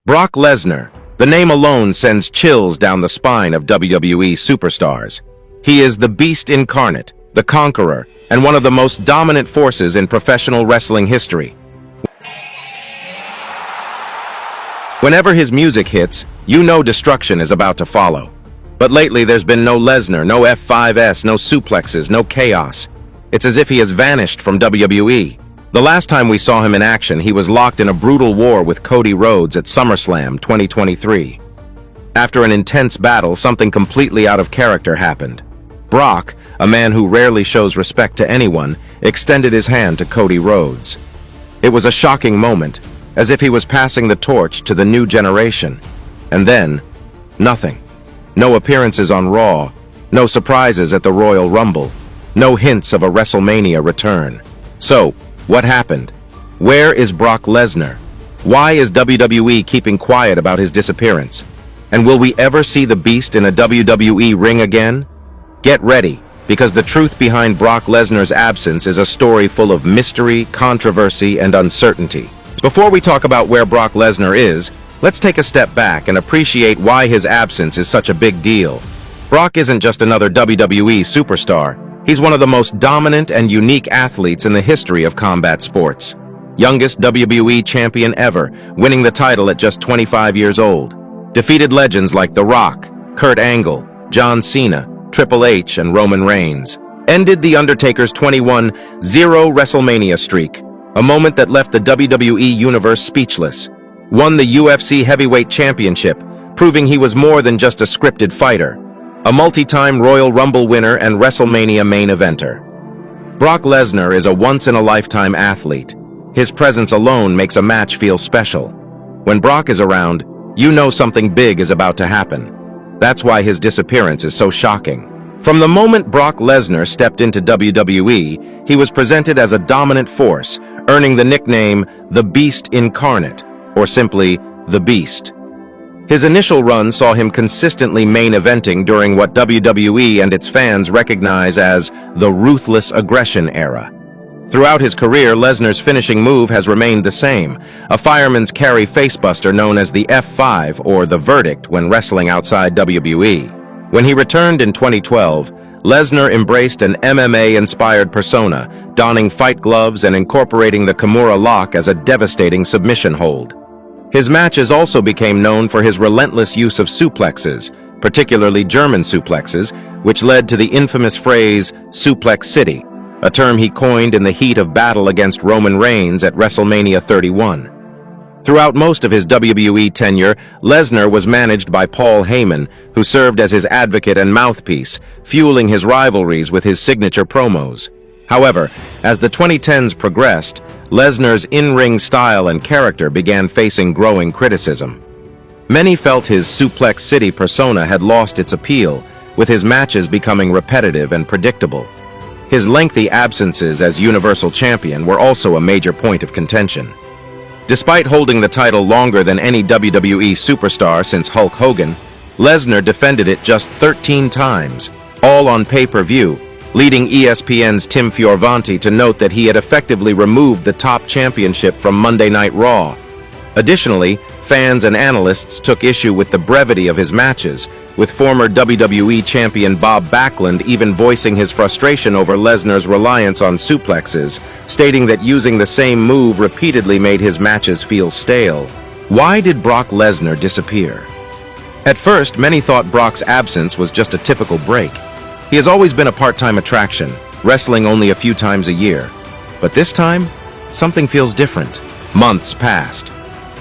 Brock Lesnar. The name alone sends chills down the spine of WWE superstars. He is the Beast Incarnate, the Conqueror, and one of the most dominant forces in professional wrestling history. Whenever his music hits, you know destruction is about to follow. But lately there's been no Lesnar, no F5S, no suplexes, no chaos. It's as if he has vanished from WWE. The last time we saw him in action, he was locked in a brutal war with Cody Rhodes at SummerSlam 2023. After an intense battle, something completely out of character happened. Brock, a man who rarely shows respect to anyone, extended his hand to Cody Rhodes. It was a shocking moment, as if he was passing the torch to the new generation. And then, nothing. No appearances on Raw, no surprises at the Royal Rumble, no hints of a WrestleMania return. So, what happened? Where is Brock Lesnar? Why is WWE keeping quiet about his disappearance? And will we ever see the Beast in a WWE ring again? Get ready, because the truth behind Brock Lesnar's absence is a story full of mystery, controversy, and uncertainty. Before we talk about where Brock Lesnar is, let's take a step back and appreciate why his absence is such a big deal. Brock isn't just another WWE superstar. He's one of the most dominant and unique athletes in the history of combat sports. Youngest WWE champion ever, winning the title at just 25 years old. Defeated legends like The Rock, Kurt Angle, John Cena, Triple H, and Roman Reigns. Ended The Undertaker's 21-0 WrestleMania streak, a moment that left the WWE Universe speechless. Won the UFC Heavyweight Championship, proving he was more than just a scripted fighter. A multi-time Royal Rumble winner and WrestleMania main eventer. Brock Lesnar is a once-in-a-lifetime athlete. His presence alone makes a match feel special. When Brock is around, you know something big is about to happen. That's why his disappearance is so shocking. From the moment Brock Lesnar stepped into WWE, he was presented as a dominant force, earning the nickname the Beast Incarnate, or simply the Beast. His initial run saw him consistently main eventing during what WWE and its fans recognize as the ruthless aggression era. Throughout his career, Lesnar's finishing move has remained the same, a fireman's carry facebuster known as the F5 or the Verdict when wrestling outside WWE. When he returned in 2012, Lesnar embraced an MMA-inspired persona, donning fight gloves and incorporating the Kimura lock as a devastating submission hold. His matches also became known for his relentless use of suplexes, particularly German suplexes, which led to the infamous phrase, Suplex City, a term he coined in the heat of battle against Roman Reigns at WrestleMania 31. Throughout most of his WWE tenure, Lesnar was managed by Paul Heyman, who served as his advocate and mouthpiece, fueling his rivalries with his signature promos. However, as the 2010s progressed, Lesnar's in-ring style and character began facing growing criticism. Many felt his Suplex City persona had lost its appeal, with his matches becoming repetitive and predictable. His lengthy absences as Universal Champion were also a major point of contention. Despite holding the title longer than any WWE superstar since Hulk Hogan, Lesnar defended it just 13 times, all on pay-per-view, leading ESPN's Tim Fioravanti to note that he had effectively removed the top championship from Monday Night Raw. Additionally, fans and analysts took issue with the brevity of his matches, with former WWE champion Bob Backlund even voicing his frustration over Lesnar's reliance on suplexes, stating that using the same move repeatedly made his matches feel stale. Why did Brock Lesnar disappear? At first, many thought Brock's absence was just a typical break. He has always been a part-time attraction, wrestling only a few times a year. But this time, something feels different. Months passed.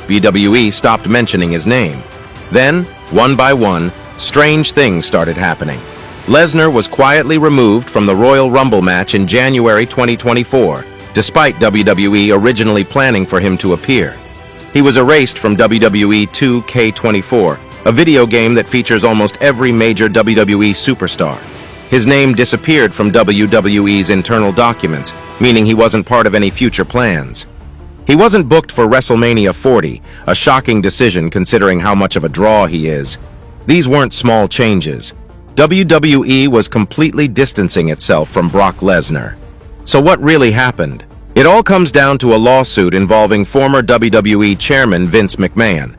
WWE stopped mentioning his name. Then, one by one, strange things started happening. Lesnar was quietly removed from the Royal Rumble match in January 2024, despite WWE originally planning for him to appear. He was erased from WWE 2K24, a video game that features almost every major WWE superstar. His name disappeared from WWE's internal documents, meaning he wasn't part of any future plans. He wasn't booked for WrestleMania 40, a shocking decision considering how much of a draw he is. These weren't small changes. WWE was completely distancing itself from Brock Lesnar. So what really happened? It all comes down to a lawsuit involving former WWE chairman Vince McMahon.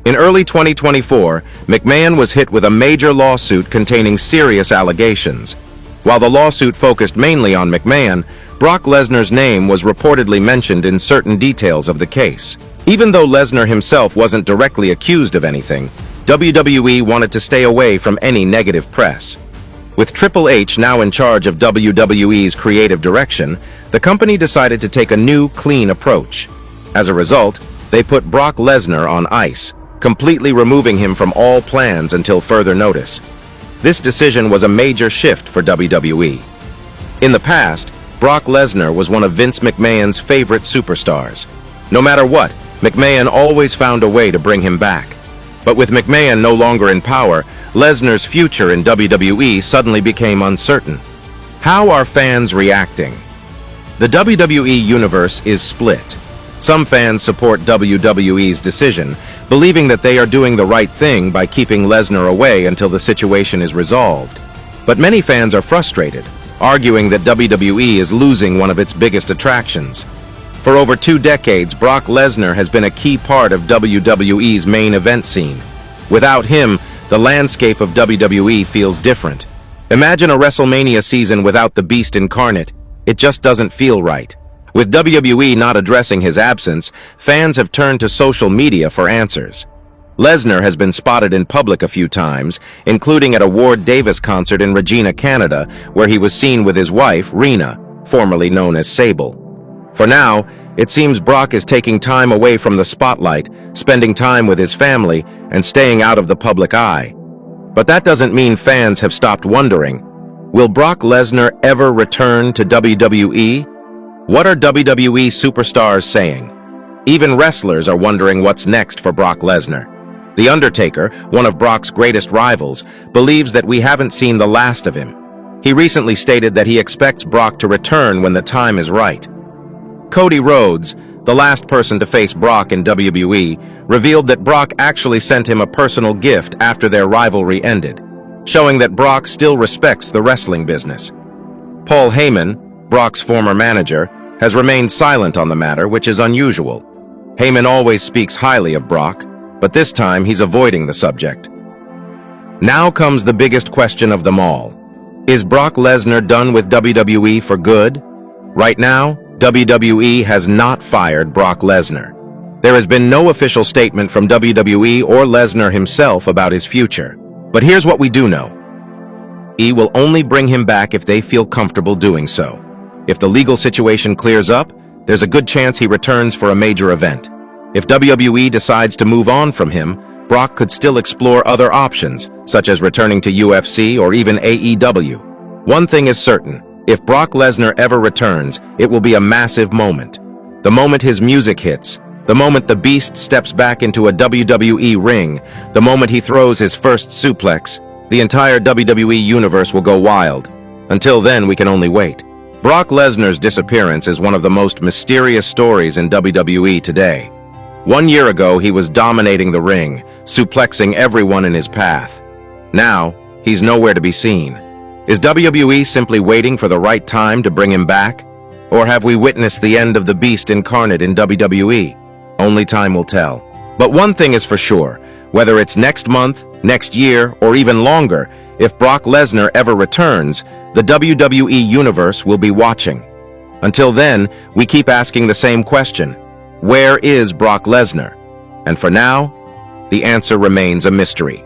In early 2024, McMahon was hit with a major lawsuit containing serious allegations. While the lawsuit focused mainly on McMahon, Brock Lesnar's name was reportedly mentioned in certain details of the case. Even though Lesnar himself wasn't directly accused of anything, WWE wanted to stay away from any negative press. With Triple H now in charge of WWE's creative direction, the company decided to take a new, clean approach. As a result, they put Brock Lesnar on ice, completely removing him from all plans until further notice. This decision was a major shift for WWE. In the past, Brock Lesnar was one of Vince McMahon's favorite superstars. No matter what, McMahon always found a way to bring him back. But with McMahon no longer in power, Lesnar's future in WWE suddenly became uncertain. How are fans reacting? The WWE universe is split. Some fans support WWE's decision, believing that they are doing the right thing by keeping Lesnar away until the situation is resolved. But many fans are frustrated, arguing that WWE is losing one of its biggest attractions. For over 2 decades, Brock Lesnar has been a key part of WWE's main event scene. Without him, the landscape of WWE feels different. Imagine a WrestleMania season without the Beast Incarnate. It just doesn't feel right. With WWE not addressing his absence, fans have turned to social media for answers. Lesnar has been spotted in public a few times, including at a Ward Davis concert in Regina, Canada, where he was seen with his wife, Rena, formerly known as Sable. For now, it seems Brock is taking time away from the spotlight, spending time with his family, and staying out of the public eye. But that doesn't mean fans have stopped wondering. Will Brock Lesnar ever return to WWE? What are WWE superstars saying? Even wrestlers are wondering what's next for Brock Lesnar. The Undertaker, one of Brock's greatest rivals, believes that we haven't seen the last of him. He recently stated that he expects Brock to return when the time is right. Cody Rhodes, the last person to face Brock in WWE, revealed that Brock actually sent him a personal gift after their rivalry ended, showing that Brock still respects the wrestling business. Paul Heyman, Brock's former manager, has remained silent on the matter, which is unusual. Heyman always speaks highly of Brock, but this time he's avoiding the subject. Now comes the biggest question of them all. Is Brock Lesnar done with WWE for good? Right now, WWE has not fired Brock Lesnar. There has been no official statement from WWE or Lesnar himself about his future. But here's what we do know. WWE will only bring him back if they feel comfortable doing so. If the legal situation clears up, there's a good chance he returns for a major event. If WWE decides to move on from him, Brock could still explore other options, such as returning to UFC or even AEW. One thing is certain, if Brock Lesnar ever returns, it will be a massive moment. The moment his music hits, the moment the Beast steps back into a WWE ring, the moment he throws his first suplex, the entire WWE universe will go wild. Until then, we can only wait. Brock Lesnar's disappearance is one of the most mysterious stories in WWE today. 1 year ago, he was dominating the ring, suplexing everyone in his path. Now, he's nowhere to be seen. Is WWE simply waiting for the right time to bring him back? Or have we witnessed the end of the Beast Incarnate in WWE? Only time will tell. But one thing is for sure, whether it's next month, next year, or even longer, if Brock Lesnar ever returns, the WWE Universe will be watching. Until then, we keep asking the same question. Where is Brock Lesnar? And for now, the answer remains a mystery.